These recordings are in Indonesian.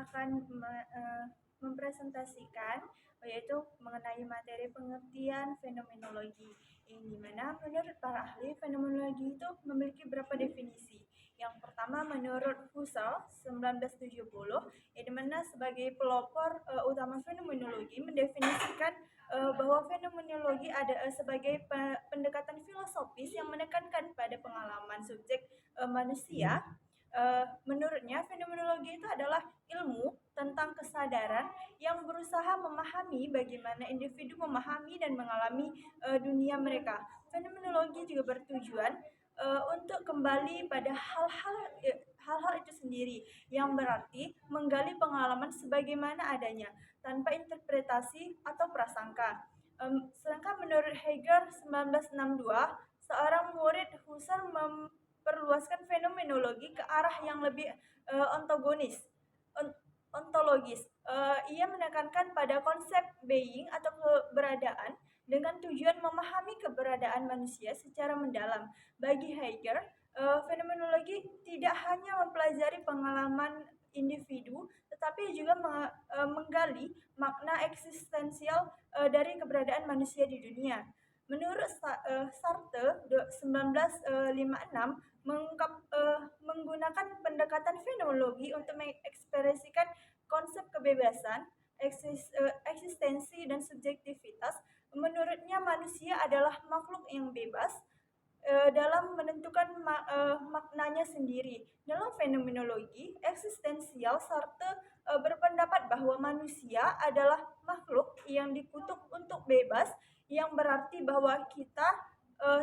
akan mempresentasikan yaitu mengenai materi pengertian fenomenologi. Yang dimana menurut para ahli fenomenologi itu memiliki beberapa definisi. Yang pertama menurut Husserl 1970, yang dimana sebagai pelopor utama fenomenologi mendefinisikan bahwa fenomenologi ada sebagai pendekatan filosofis yang menekankan pada pengalaman subjek manusia. Menurutnya fenomenologi itu adalah ilmu tentang kesadaran yang berusaha memahami bagaimana individu memahami dan mengalami dunia mereka. Fenomenologi juga bertujuan untuk kembali pada hal-hal itu sendiri, yang berarti menggali pengalaman sebagaimana adanya tanpa interpretasi atau prasangka. Sedangkan menurut Heger 1962, seorang murid Husserl memperluaskan fenomenologi ke arah yang lebih ontologis. Ia menekankan pada konsep being atau keberadaan dengan tujuan memahami keberadaan manusia secara mendalam. Bagi Heger, fenomenologi tidak hanya mempelajari pengalaman individu, tetapi juga menggali makna eksistensial dari keberadaan manusia di dunia. Menurut Sartre 1956 menggunakan pendekatan fenomenologi untuk mengekspresikan konsep kebebasan, eksistensi dan subjektivitas. Menurutnya manusia adalah makhluk yang bebas dalam menentukan maknanya sendiri. Dalam fenomenologi eksistensial, Sartre berpendapat bahwa manusia adalah makhluk yang dikutuk untuk bebas, yang berarti bahwa kita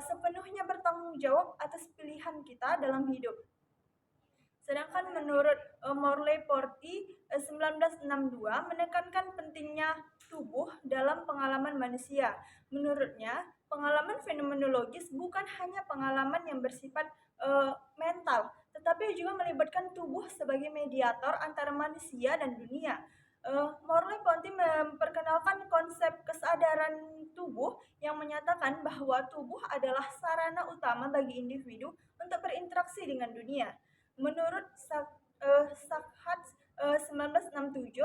sepenuhnya bertanggung jawab atas pilihan kita dalam hidup. Sedangkan menurut Morley-Porty 1962 menekankan pentingnya tubuh dalam pengalaman manusia. Menurutnya, pengalaman fenomenologis bukan hanya pengalaman yang bersifat mental, tetapi juga melibatkan tubuh sebagai mediator antara manusia dan dunia. Morley-Porty memperkenalkan konsep kesadaran tubuh yang menyatakan bahwa tubuh adalah sarana utama bagi individu untuk berinteraksi dengan dunia. Menurut Sachs 1967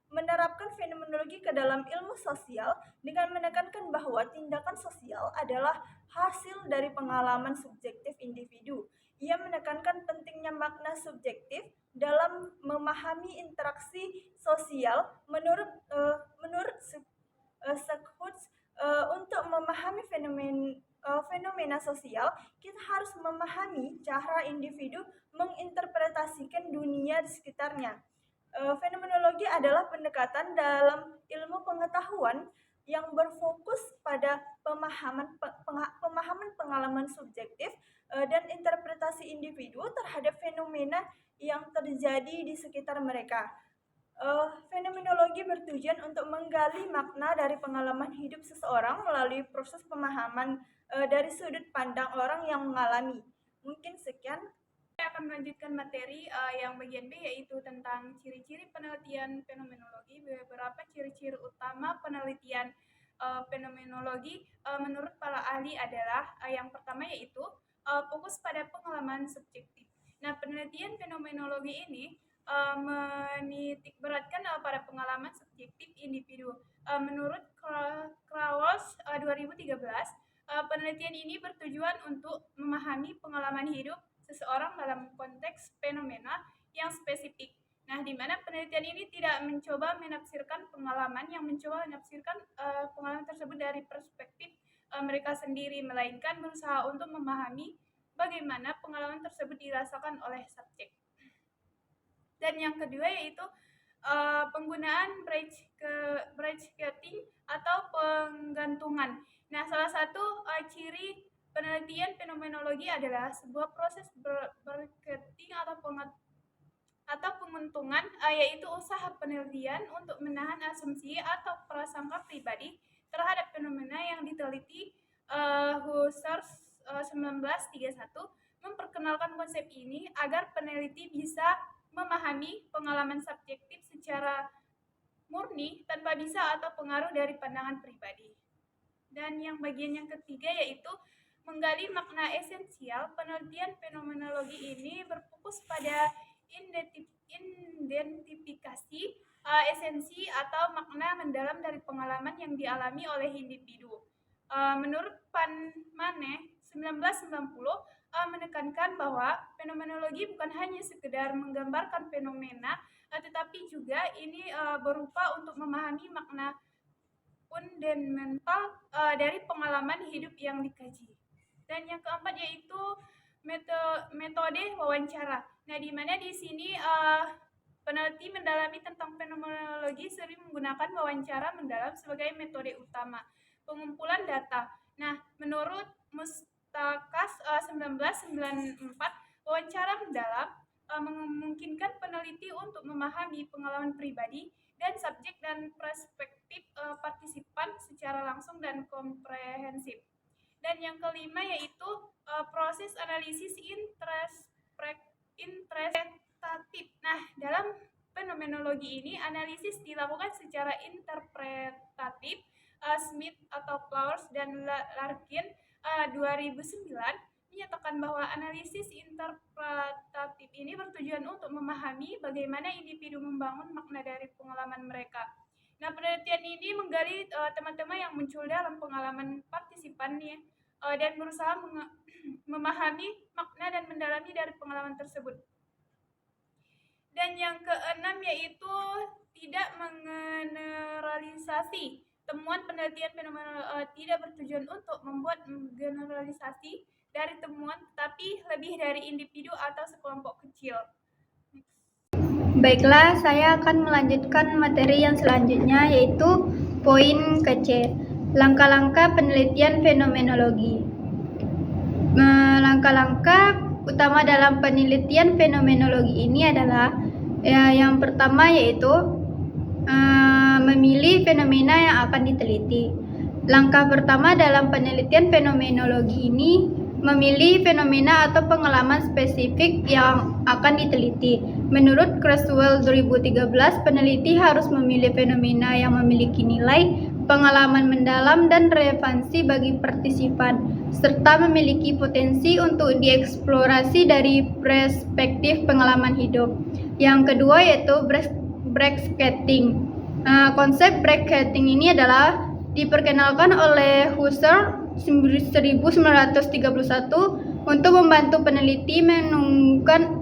menerapkan fenomenologi ke dalam ilmu sosial dengan menekankan bahwa tindakan sosial adalah hasil dari pengalaman subjektif individu. Ia menekankan pentingnya makna subjektif dalam memahami interaksi sosial. Menurut Sachs, untuk memahami fenomena sosial, kita harus memahami cara individu menginterpretasikan dunia di sekitarnya. Fenomenologi adalah pendekatan dalam ilmu pengetahuan yang berfokus pada pemahaman pengalaman subjektif dan interpretasi individu terhadap fenomena yang terjadi di sekitar mereka. Fenomenologi bertujuan untuk menggali makna dari pengalaman hidup seseorang melalui proses pemahaman dari sudut pandang orang yang mengalami. Mungkin sekian. Saya akan melanjutkan materi yang bagian B, yaitu tentang ciri-ciri penelitian fenomenologi. Beberapa ciri-ciri utama penelitian fenomenologi menurut para ahli adalah yang pertama yaitu fokus pada pengalaman subjektif. Nah, penelitian fenomenologi ini menitikberatkan pada pengalaman subjektif individu. Menurut Krauss 2013, penelitian ini bertujuan untuk memahami pengalaman hidup seseorang dalam konteks fenomena yang spesifik. Nah, di mana penelitian ini tidak mencoba menafsirkan pengalaman, yang mencoba menafsirkan pengalaman tersebut dari perspektif mereka sendiri, melainkan berusaha untuk memahami bagaimana pengalaman tersebut dirasakan oleh subjek. Dan yang kedua yaitu penggunaan braingating atau penggantungan. Nah, salah satu ciri penelitian fenomenologi adalah sebuah proses braingating atau penguntungan, yaitu usaha penelitian untuk menahan asumsi atau prasangka pribadi terhadap fenomena yang diteliti. Husserl 1931 memperkenalkan konsep ini agar peneliti bisa memahami pengalaman subjektif secara murni tanpa bisa atau pengaruh dari pandangan pribadi. Dan yang bagian yang ketiga yaitu menggali makna esensial. Penelitian fenomenologi ini berfokus pada mengidentifikasi esensi atau makna mendalam dari pengalaman yang dialami oleh individu. Menurut Van Manen 1990 menekankan bahwa fenomenologi bukan hanya sekedar menggambarkan fenomena, tetapi juga ini berupa untuk memahami makna fundamental dari pengalaman hidup yang dikaji. Dan yang keempat yaitu metode wawancara. Nah, di mana di sini peneliti mendalami tentang fenomenologi sering menggunakan wawancara mendalam sebagai metode utama pengumpulan data. Nah, menurut Mustakas 1994, wawancara mendalam memungkinkan peneliti untuk memahami pengalaman pribadi dan subjek dan perspektif partisipan secara langsung dan komprehensif. Dan yang kelima yaitu proses analisis interpretatif. Nah, dalam fenomenologi ini analisis dilakukan secara interpretatif. Smith atau Flowers dan Larkin 2009 menyatakan bahwa analisis interpretatif ini bertujuan untuk memahami bagaimana individu membangun makna dari pengalaman mereka. Nah, penelitian ini menggali tema-tema yang muncul dalam pengalaman partisipan dan berusaha memahami makna dan mendalami dari pengalaman tersebut. Dan yang keenam yaitu tidak mengeneralisasi. Temuan penelitian fenomena tidak bertujuan untuk membuat generalisasi dari temuan, tetapi lebih dari individu atau sekelompok kecil. Baiklah, saya akan melanjutkan materi yang selanjutnya, yaitu poin ke-C, langkah-langkah penelitian fenomenologi. Langkah-langkah utama dalam penelitian fenomenologi ini adalah yang pertama yaitu memilih fenomena yang akan diteliti. Langkah pertama dalam penelitian fenomenologi ini memilih fenomena atau pengalaman spesifik yang akan diteliti. Menurut Creswell 2013, peneliti harus memilih fenomena yang memiliki nilai pengalaman mendalam dan relevansi bagi partisipan, serta memiliki potensi untuk dieksplorasi dari perspektif pengalaman hidup. Yang kedua yaitu bracketing. Konsep bracketing ini adalah diperkenalkan oleh Husserl 1931 untuk membantu peneliti menemukan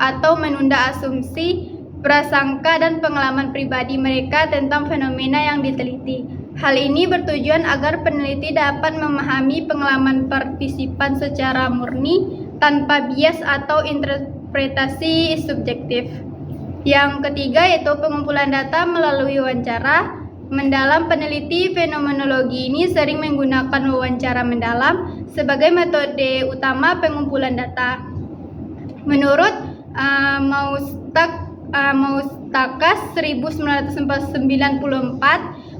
atau menunda asumsi, prasangka, dan pengalaman pribadi mereka tentang fenomena yang diteliti. Hal ini bertujuan agar peneliti dapat memahami pengalaman partisipan secara murni tanpa bias atau interpretasi subjektif. Yang ketiga yaitu pengumpulan data melalui wawancara. Mendalam peneliti fenomenologi ini sering menggunakan wawancara mendalam sebagai metode utama pengumpulan data. Menurut Mustakas 1994,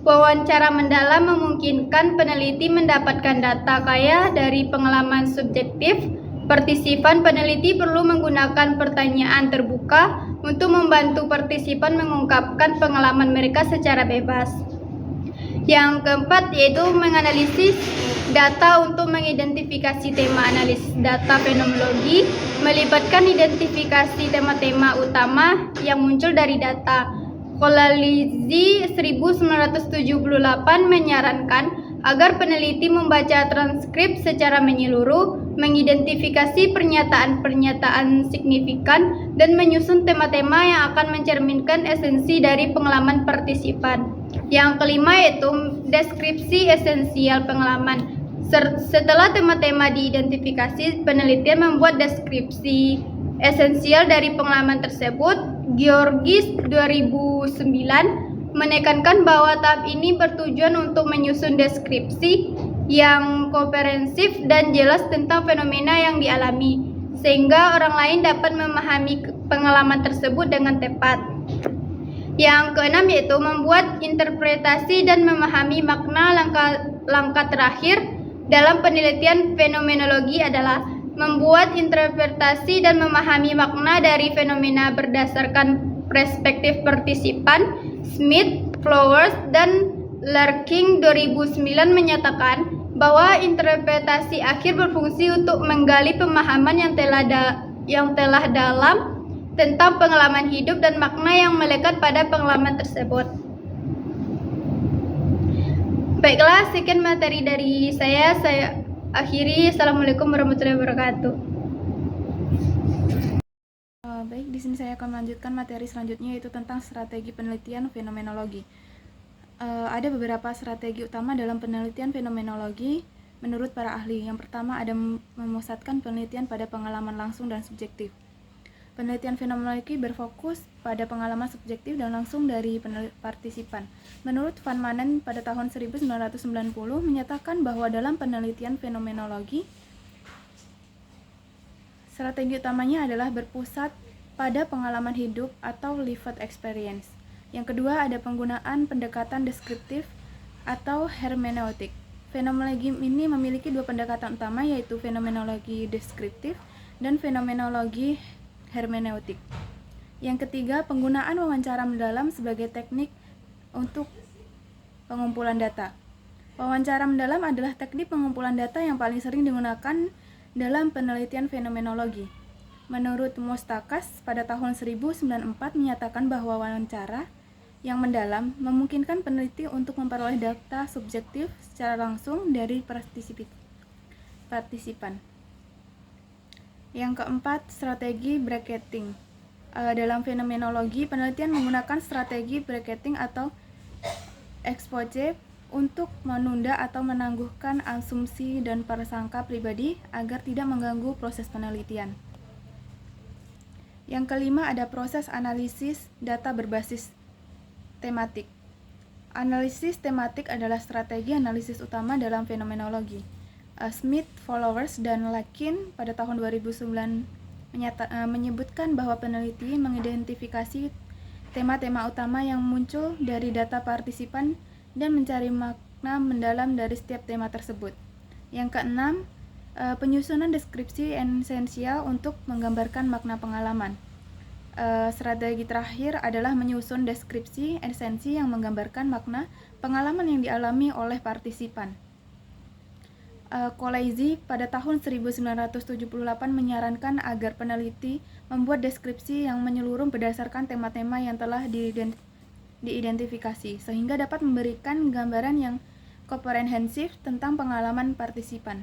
wawancara mendalam memungkinkan peneliti mendapatkan data kaya dari pengalaman subjektif. Partisipan peneliti perlu menggunakan pertanyaan terbuka untuk membantu partisipan mengungkapkan pengalaman mereka secara bebas. Yang keempat yaitu menganalisis data untuk mengidentifikasi tema. Analisis data fenomenologi melibatkan identifikasi tema-tema utama yang muncul dari data. Colalizzi 1978 menyarankan agar peneliti membaca transkrip secara menyeluruh, mengidentifikasi pernyataan-pernyataan signifikan, dan menyusun tema-tema yang akan mencerminkan esensi dari pengalaman partisipan. Yang kelima yaitu deskripsi esensial pengalaman. Setelah tema-tema diidentifikasi, penelitian membuat deskripsi esensial dari pengalaman tersebut. Georgis 2009 menekankan bahwa tahap ini bertujuan untuk menyusun deskripsi yang komprehensif dan jelas tentang fenomena yang dialami, sehingga orang lain dapat memahami pengalaman tersebut dengan tepat. Yang keenam yaitu membuat interpretasi dan memahami makna. Langkah terakhir dalam penelitian fenomenologi adalah membuat interpretasi dan memahami makna dari fenomena berdasarkan perspektif partisipan. Smith, Flowers, dan Larkin 2009 menyatakan bahwa interpretasi akhir berfungsi untuk menggali pemahaman yang telah dalam tentang pengalaman hidup dan makna yang melekat pada pengalaman tersebut. Baiklah, sekian materi dari saya akhiri. Assalamualaikum warahmatullahi wabarakatuh. Baik, di sini saya akan melanjutkan materi selanjutnya, yaitu tentang strategi penelitian fenomenologi. Ada beberapa strategi utama dalam penelitian fenomenologi menurut para ahli. Yang pertama ada memusatkan penelitian pada pengalaman langsung dan subjektif. Penelitian fenomenologi berfokus pada pengalaman subjektif dan langsung dari partisipan. Menurut Van Manen pada tahun 1990 menyatakan bahwa dalam penelitian fenomenologi, strategi utamanya adalah berpusat pada pengalaman hidup atau lived experience. Yang kedua ada penggunaan pendekatan deskriptif atau hermeneutik. Fenomenologi ini memiliki dua pendekatan utama, yaitu fenomenologi deskriptif dan fenomenologi hermeneutik. Yang ketiga, penggunaan wawancara mendalam sebagai teknik untuk pengumpulan data. Wawancara mendalam adalah teknik pengumpulan data yang paling sering digunakan dalam penelitian fenomenologi. Menurut Mostakas pada tahun 1904 menyatakan bahwa wawancara yang mendalam memungkinkan peneliti untuk memperoleh data subjektif secara langsung dari partisipan. Yang keempat, strategi bracketing. Dalam fenomenologi, penelitian menggunakan strategi bracketing atau expose untuk menunda atau menangguhkan asumsi dan prasangka pribadi agar tidak mengganggu proses penelitian. Yang kelima ada proses analisis data berbasis tematik. Analisis tematik adalah strategi analisis utama dalam fenomenologi. Smith, Followers, dan Lakin pada tahun 2009 menyebutkan bahwa peneliti mengidentifikasi tema-tema utama yang muncul dari data partisipan dan mencari makna mendalam dari setiap tema tersebut. Yang keenam, penyusunan deskripsi esensial untuk menggambarkan makna pengalaman. Strategi terakhir adalah menyusun deskripsi esensi yang menggambarkan makna pengalaman yang dialami oleh partisipan. Coleisi pada tahun 1978 menyarankan agar peneliti membuat deskripsi yang menyeluruh berdasarkan tema-tema yang telah diidentifikasi, sehingga dapat memberikan gambaran yang komprehensif tentang pengalaman partisipan.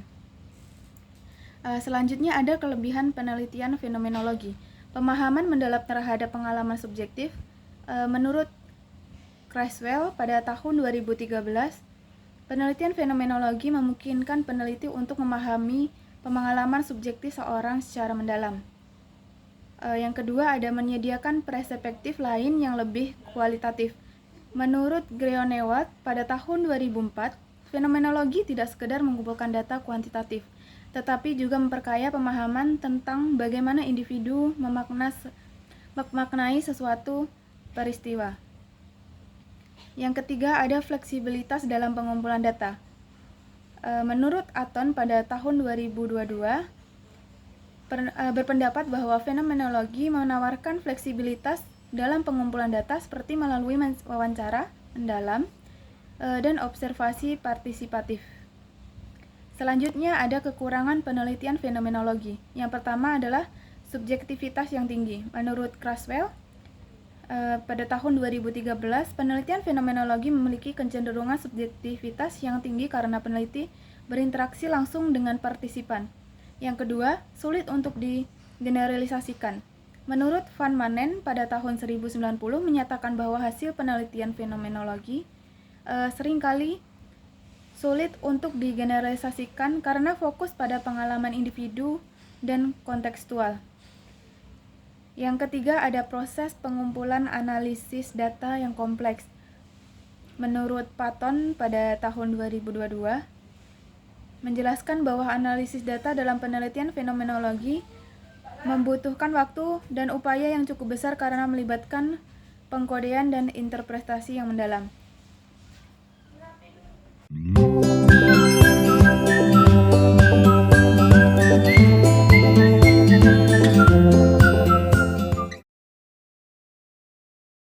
Selanjutnya ada kelebihan penelitian fenomenologi. Pemahaman mendalam terhadap pengalaman subjektif. Menurut Creswell pada tahun 2013, penelitian fenomenologi memungkinkan peneliti untuk memahami pengalaman subjektif seorang secara mendalam. Yang kedua ada menyediakan perspektif lain yang lebih kualitatif. Menurut Greenewald pada tahun 2004, fenomenologi tidak sekedar mengumpulkan data kuantitatif, tetapi juga memperkaya pemahaman tentang bagaimana individu memaknai sesuatu peristiwa. Yang ketiga ada fleksibilitas dalam pengumpulan data. Menurut Atton pada tahun 2022 berpendapat bahwa fenomenologi menawarkan fleksibilitas dalam pengumpulan data seperti melalui wawancara mendalam dan observasi partisipatif. Selanjutnya ada kekurangan penelitian fenomenologi. Yang pertama adalah subjektivitas yang tinggi. Menurut Creswell pada tahun 2013, penelitian fenomenologi memiliki kecenderungan subjektivitas yang tinggi karena peneliti berinteraksi langsung dengan partisipan. Yang kedua, sulit untuk digeneralisasikan. Menurut Van Manen pada tahun 1090 menyatakan bahwa hasil penelitian fenomenologi seringkali sulit untuk digeneralisasikan karena fokus pada pengalaman individu dan kontekstual. Yang ketiga ada proses pengumpulan analisis data yang kompleks. Menurut Patton pada tahun 2022 menjelaskan bahwa analisis data dalam penelitian fenomenologi membutuhkan waktu dan upaya yang cukup besar karena melibatkan pengkodean dan interpretasi yang mendalam.